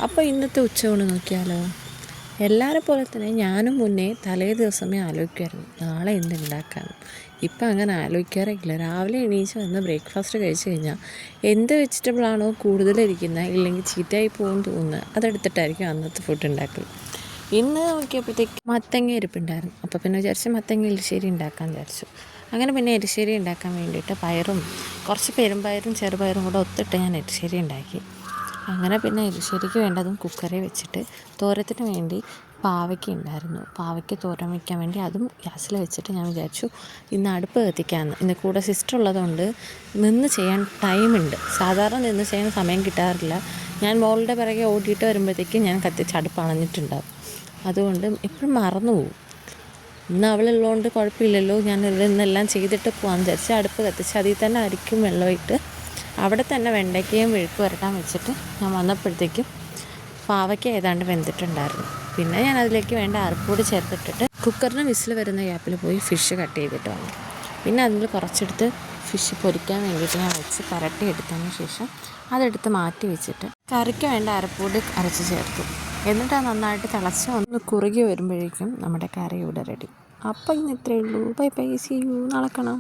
അപ്പോൾ ഇന്നത്തെ ഉച്ചയൂണ് നോക്കിയാലോ. എല്ലാവരെ പോലെ തന്നെ ഞാനും മുന്നേ തലേ ദിവസമേ ആലോചിക്കുമായിരുന്നു നാളെ എന്തുണ്ടാക്കാമെന്ന്. ഇപ്പം അങ്ങനെ ആലോചിക്കാറില്ല. രാവിലെ എണീച്ച് വന്ന് ബ്രേക്ക്ഫാസ്റ്റ് കഴിച്ച് കഴിഞ്ഞാൽ എന്ത് വെജിറ്റബിളാണോ കൂടുതലിരിക്കുന്നത് ഇല്ലെങ്കിൽ ചീത്തയായി പോകുമെന്ന് തോന്നുന്നത് അതെടുത്തിട്ടായിരിക്കും അന്നത്തെ ഫുഡ് ഉണ്ടാക്കൽ. ഇന്ന് നോക്കിയപ്പോഴത്തേക്ക് മത്തങ്ങ ഇരിപ്പുണ്ടായിരുന്നു. അപ്പോൾ പിന്നെ വിചാരിച്ച് മത്തങ്ങ എരിശ്ശേരി ഉണ്ടാക്കാൻ വിചാരിച്ചു. അങ്ങനെ പിന്നെ എരിശ്ശേരി ഉണ്ടാക്കാൻ വേണ്ടിയിട്ട് പയറും കുറച്ച് പെരുമ്പയറും ചെറുപയറും കൂടെ ഒത്തിട്ട് ഞാൻ എരിശ്ശേരി ഉണ്ടാക്കി. അങ്ങനെ പിന്നെ എരിശ്ശേരിക്ക് വേണ്ടതും കുക്കറിൽ വെച്ചിട്ട് തോരത്തിന് വേണ്ടി പാവയ്ക്ക ഉണ്ടായിരുന്നു. പാവയ്ക്ക തോരൻ വയ്ക്കാൻ വേണ്ടി അതും ഗ്യാസിൽ വെച്ചിട്ട് ഞാൻ വിചാരിച്ചു ഇന്ന് അടുപ്പ് കത്തിക്കാമെന്ന്. ഇന്ന് കൂടെ സിസ്റ്റർ ഉള്ളതുകൊണ്ട് നിന്ന് ചെയ്യാൻ ടൈമുണ്ട്. സാധാരണ നിന്ന് ചെയ്യാൻ സമയം കിട്ടാറില്ല. ഞാൻ മോളുടെ പിറകെ ഓടിയിട്ട് വരുമ്പോഴത്തേക്കും ഞാൻ കത്തിച്ച് അടുപ്പ് അണഞ്ഞിട്ടുണ്ടാവും. അതുകൊണ്ട് എപ്പോഴും മറന്നു പോകും. ഇന്ന് അവളുള്ളതുകൊണ്ട് കുഴപ്പമില്ലല്ലോ, ഞാൻ ഇവിടെ നിന്നെല്ലാം ചെയ്തിട്ട് പോകാമെന്ന് വിചാരിച്ച് അടുപ്പ് കത്തിച്ച് അതിൽ തന്നെ അരിക്കും വെള്ളമിട്ട് അവിടെ തന്നെ വെണ്ടയ്ക്കയും മെഴുക്ക് പുരട്ടാൻ വെച്ചിട്ട് ഞാൻ വന്നപ്പോഴത്തേക്കും പാവയ്ക്ക ഏതാണ്ട് വെന്തിട്ടുണ്ടായിരുന്നു. പിന്നെ ഞാൻ അതിലേക്ക് വേണ്ട അരപ്പൂടി ചേർത്തിട്ടിട്ട് കുക്കറിന് വിസിൽ വരുന്ന ഗ്യാപ്പിൽ പോയി ഫിഷ് കട്ട് ചെയ്തിട്ട് വന്നു. പിന്നെ അതിൽ കുറച്ചെടുത്ത് ഫിഷ് പൊരിക്കാൻ വേണ്ടിയിട്ട് ഞാൻ വെച്ച് പരട്ടി എടുത്തതിന് ശേഷം അതെടുത്ത് മാറ്റി വെച്ചിട്ട് കറിക്ക് വേണ്ട അരപ്പൂടി അരച്ച് ചേർത്തു. എന്നിട്ട് അത് നന്നായിട്ട് തിളച്ച് ഒന്ന് കുറുകി വരുമ്പോഴേക്കും നമ്മുടെ കറി ഇവിടെ റെഡി. അപ്പോൾ ഇന്ന് ഇത്രയേ ഉള്ളൂ. ബൈ ബൈ, സീ യു, നാളെ കാണാം.